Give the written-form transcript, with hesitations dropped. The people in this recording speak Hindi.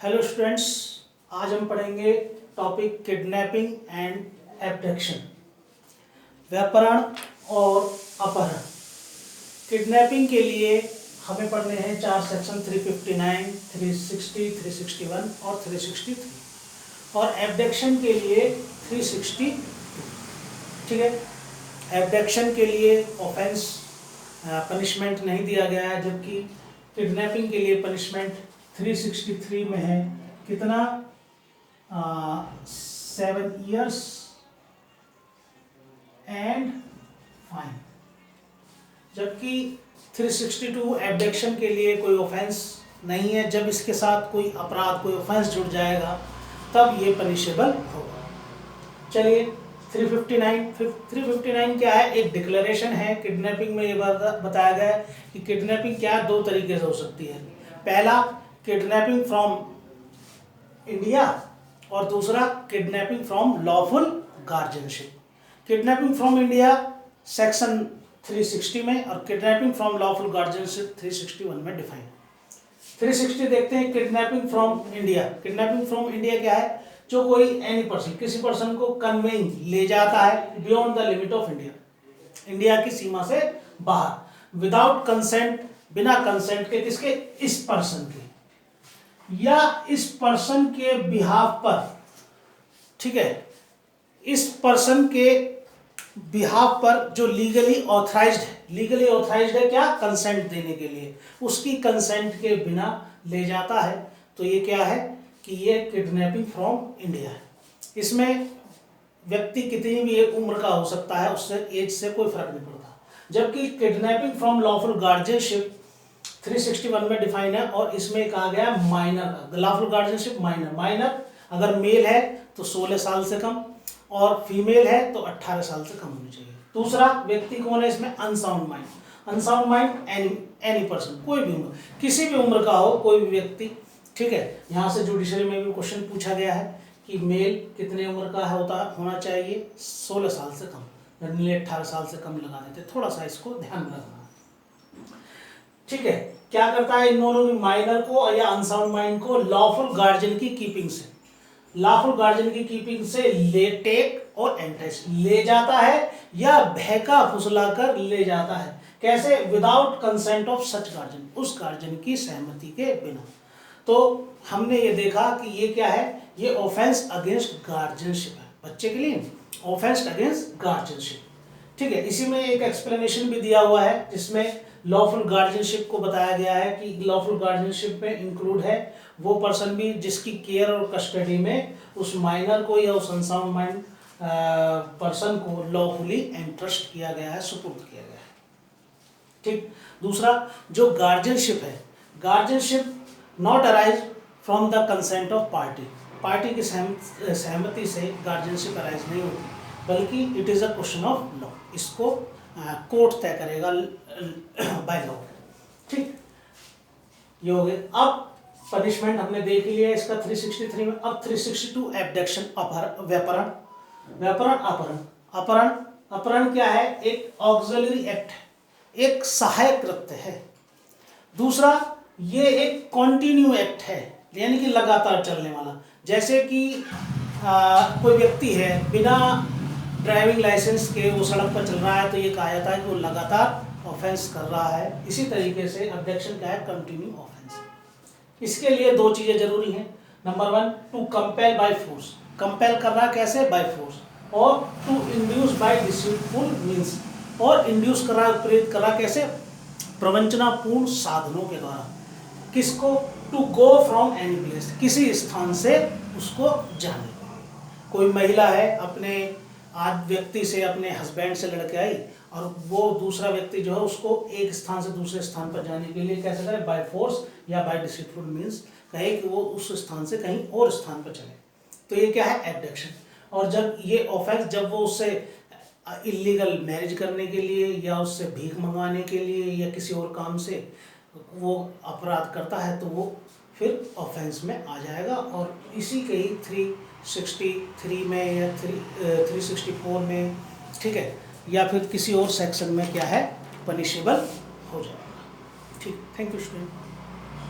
हेलो स्टूडेंट्स, आज हम पढ़ेंगे टॉपिक किडनैपिंग एंड एब्डक्शन, व्यापहरण और अपहरण। किडनैपिंग के लिए हमें पढ़ने हैं चार सेक्शन 359, 360, 361 और 363 और एब्डक्शन के लिए 362। ठीक है, एब्डक्शन के लिए ऑफेंस पनिशमेंट नहीं दिया गया है, जबकि किडनैपिंग के लिए पनिशमेंट 363 में है कितना 7 years एंड फाइन, जबकि 362 एब्डक्शन के लिए कोई ऑफेंस नहीं है। जब इसके साथ कोई अपराध, कोई ऑफेंस जुड़ जाएगा तब ये पनिशेबल होगा। चलिए 359 क्या है? एक डिक्लेरेशन है। किडनैपिंग में ये बताया गया है कि किडनैपिंग क्या दो तरीके से हो सकती है। पहला किडनैपिंग फ्रॉम इंडिया और दूसरा kidnapping from lawful guardianship. Kidnapping from India section 360 में और किडनैपिंग फ्रॉम लॉफुल गार्जियनशिप 361 में डिफाइन। 360 देखते हैं kidnapping from India. Kidnapping from India क्या है? जो कोई एनी पर्सन, किसी पर्सन को कन्वेइंग ले जाता है beyond the limit of India, India की सीमा से बाहर, विदाउट कंसेंट, बिना कंसेंट के, किसके? इस पर्सन के या इस पर्सन के बिहाफ पर। ठीक है, इस पर्सन के बिहाफ पर जो लीगली ऑथराइज्ड है। लीगली ऑथराइज्ड है क्या? कंसेंट देने के लिए। उसकी कंसेंट के बिना ले जाता है तो ये क्या है कि ये किडनैपिंग फ्रॉम इंडिया है। इसमें व्यक्ति कितनी भी एक उम्र का हो सकता है, उससे एज से कोई फर्क नहीं पड़ता। जबकि किडनैपिंग फ्रॉम लॉफुल गार्जियनशिप 361 में डिफाइन है और इसमें कहा गया माइनर का। लॉफुल गार्जियनशिप माइनर अगर मेल है तो 16 साल से कम और फीमेल है तो 18 साल से कम होनी चाहिए। दूसरा व्यक्ति कौन है इसमें? Unsound mind. Unsound mind any person, कोई भी उम्र, किसी भी उम्र का हो कोई भी व्यक्ति। ठीक है, यहाँ से जुडिशरी में भी क्वेश्चन पूछा गया है कि मेल कितने उम्र का होना चाहिए? 16 साल से कम, जनरली 18 साल से कम लगा देते। थोड़ा सा इसको ध्यान में रखना। ठीक है, क्या करता है इन दोनों भी, माइनर को या अनसाउंड माइंड को लॉफुल गार्जियन की कीपिंग से, लॉफुल गार्जियन की कीपिंग से ले टेक और एंटाइस, ले जाता है या बहका फुसलाकर ले जाता है। कैसे? Without consent of such guardian, उस गार्जियन की सहमति के बिना। तो हमने ये देखा कि ये क्या है, ये ऑफेंस अगेंस्ट गार्जियनशिप है, बच्चे के लिए ऑफेंस अगेंस्ट गार्जियनशिप। ठीक है, इसी में एक एक्सप्लेनेशन भी दिया हुआ है जिसमें लॉफुल गार्जियनशिप को बताया गया है कि लॉफुल गार्जियनशिप में इंक्लूड है वो पर्सन भी जिसकी केयर और कस्टडी में उस माइनर को या उस अनसाउंड माइंड पर्सन को लॉफुली एंट्रस्ट किया गया है, सुपुर्द किया गया है। ठीक, दूसरा जो गार्जियनशिप है, guardianship not arise from the consent of party, party की सहमति से गार्जियनशिप अराइज नहीं होती, बल्कि it is a question of law. इसको कोर्ट तय करेगा बाय लॉ। ठीक, ये हो गया। अब पनिशमेंट हमने देख लिया इसका 363 में। अब 362 एब्डक्शन, व्यापहरण। अपहरण क्या है? एक ऑक्सिलरी एक्ट है, एक सहायक कृत्य है। दूसरा ये एक कॉन्टिन्यू एक्ट है, यानी कि लगातार चलने वाला। जैसे कि कोई व्यक्ति है बिना ड्राइविंग लाइसेंस के वो सड़क पर चल रहा है तो ये कहा जाता है कि वो लगातार ऑफेंस कर रहा है। इसी तरीके से एब्डक्शन क्या है? Continue offence. इसके लिए दो चीज़ें जरूरी हैं। Number 1, to compel by force, compel कर रहा कैसे? By force. और to induce by deceitful means, और इंड्यूस कर रहा, प्रेरित कर रहा कैसे? प्रवंचनापूर्ण साधनों के द्वारा। किसको? To go from any place, किसी स्थान से उसको जाने। कोई महिला है, अपने आज व्यक्ति से, अपने हस्बैंड से लड़के आई और वो दूसरा व्यक्ति जो है उसको एक स्थान से दूसरे स्थान पर जाने के लिए कैसे करे? बाय फोर्स या बाय डिसीटफुल मीन्स कहे कि वो उस स्थान से कहीं और स्थान पर चले, तो ये क्या है? एब्डक्शन। और जब ये ऑफेंस, जब वो उससे इलीगल मैरिज करने के लिए या उससे भीख मंगवाने के लिए या किसी और काम से वो अपराध करता है तो वो फिर ऑफेंस में आ जाएगा। और इसी के ही 363 में या 364 में, ठीक है, या फिर किसी और सेक्शन में क्या है? पनिशेबल हो जाएगा। ठीक, थैंक यू स्टूडेंट।